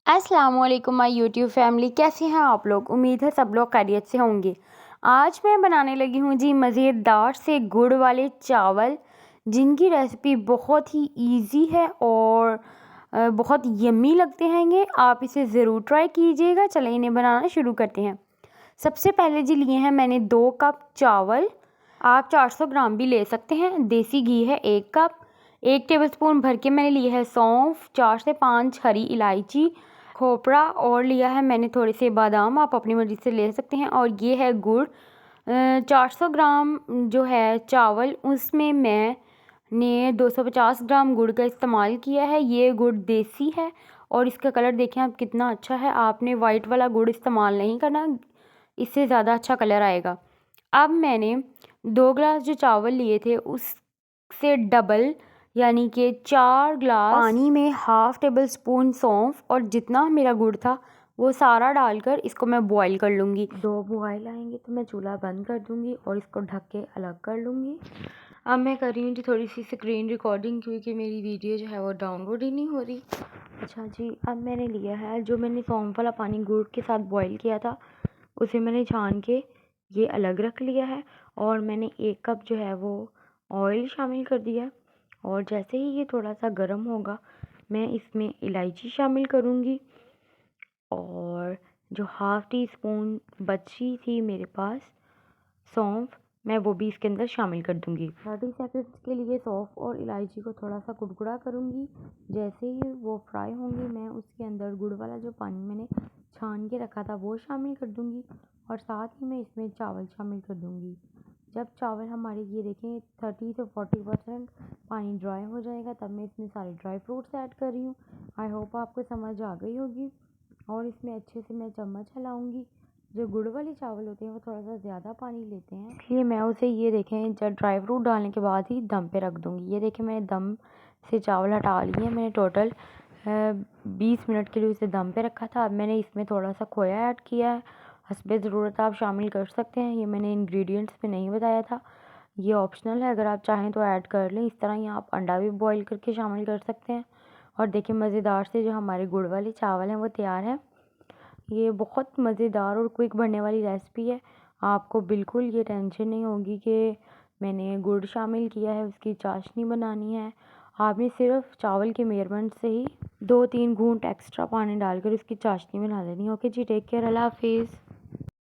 अस्सलामुअलैकुम my YouTube family, कैसे हैं आप लोग। उम्मीद है सब लोग खैरियत से होंगे। आज मैं बनाने लगी हूँ जी मज़ेदार से गुड़ वाले चावल, जिनकी रेसिपी बहुत ही इजी है और बहुत यम्मी लगते हैंगे। आप इसे ज़रूर ट्राई कीजिएगा। चलें इन्हें बनाना शुरू करते हैं। सबसे पहले जी लिए हैं मैंने 2 कप चावल। आप 400 ग्राम भी ले सकते हैं। देसी घी है 1 कप। 1 टेबलस्पून भर के मैंने लिया है सौंफ, 4 से 5 हरी इलायची, खोपड़ा और लिया है मैंने थोड़े से बादाम, आप अपनी मर्ज़ी से ले सकते हैं। और ये है गुड़। 400 ग्राम जो है चावल, उसमें मैंने 250 ग्राम गुड़ का इस्तेमाल किया है। ये गुड़ देसी है और इसका कलर देखें आप कितना अच्छा है। आपने वाइट वाला गुड़ इस्तेमाल नहीं करना, इससे ज़्यादा अच्छा कलर आएगा। अब मैंने 2 गिलास जो चावल लिए थे उससे डबल यानी कि 4 गिलास पानी में हाफ़ टेबल स्पून सौंफ और जितना मेरा गुड़ था वो सारा डालकर इसको मैं बॉईल कर लूँगी। 2 बॉईल आएंगे तो मैं चूल्हा बंद कर दूँगी और इसको ढक के अलग कर लूँगी। अब मैं कर रही हूँ जी थोड़ी सी स्क्रीन रिकॉर्डिंग, क्योंकि मेरी वीडियो जो है वो डाउनलोड ही नहीं हो रही। अच्छा जी, अब मैंने लिया है जो मैंने सौंफ वाला पानी गुड़ के साथ बॉईल किया था, उसे मैंने छान के ये अलग रख लिया है। और मैंने 1 कप जो है वो ऑयल शामिल कर दिया है। और जैसे ही ये थोड़ा सा गर्म होगा मैं इसमें इलायची शामिल करूँगी और जो हाफ़ टी स्पून बची थी मेरे पास सौंफ, मैं वो भी इसके अंदर शामिल कर दूँगी। 30 सेकंड्स के लिए सौंफ और इलायची को थोड़ा सा कुरकुरा करूँगी। जैसे ही वो फ्राई होंगी मैं उसके अंदर गुड़ वाला जो पानी मैंने छान के रखा था वो शामिल कर दूँगी और साथ ही मैं इसमें चावल शामिल कर दूँगी। जब चावल हमारे ये देखें 30 से 40% पानी ड्राई हो जाएगा, तब मैं इसमें सारे ड्राई फ्रूट्स ऐड कर रही हूँ। आई होप आपको समझ आ गई होगी। और इसमें अच्छे से मैं चम्मच हिलाऊंगी। जो गुड़ वाले चावल होते हैं वो थोड़ा सा ज़्यादा पानी लेते हैं, इसलिए मैं उसे ये देखें जब ड्राई फ्रूट डालने के बाद ही दम पे रख दूँगी। ये देखें मैंने दम से चावल हटा लिए। मैंने टोटल 20 मिनट के लिए उसे दम पे रखा था। अब मैंने इसमें थोड़ा सा खोया ऐड किया है, हस्बे ज़रूरत आप शामिल कर सकते हैं। ये मैंने इंग्रेडिएंट्स में नहीं बताया था, ये ऑप्शनल है, अगर आप चाहें तो ऐड कर लें। इस तरह ही आप अंडा भी बॉईल करके शामिल कर सकते हैं। और देखिए मज़ेदार से जो हमारे गुड़ वाले चावल हैं वो तैयार है। ये बहुत मज़ेदार और क्विक बनने वाली रेसिपी है। आपको बिल्कुल ये टेंशन नहीं होगी कि मैंने गुड़ शामिल किया है, उसकी चाशनी बनानी है। आपने सिर्फ चावल के मेजरमेंट से ही 2-3 घूंट एक्स्ट्रा पानी डालकर उसकी चाशनी बना लेनी है। ओके जी, टेक केयर, अल्लाह हाफिज़।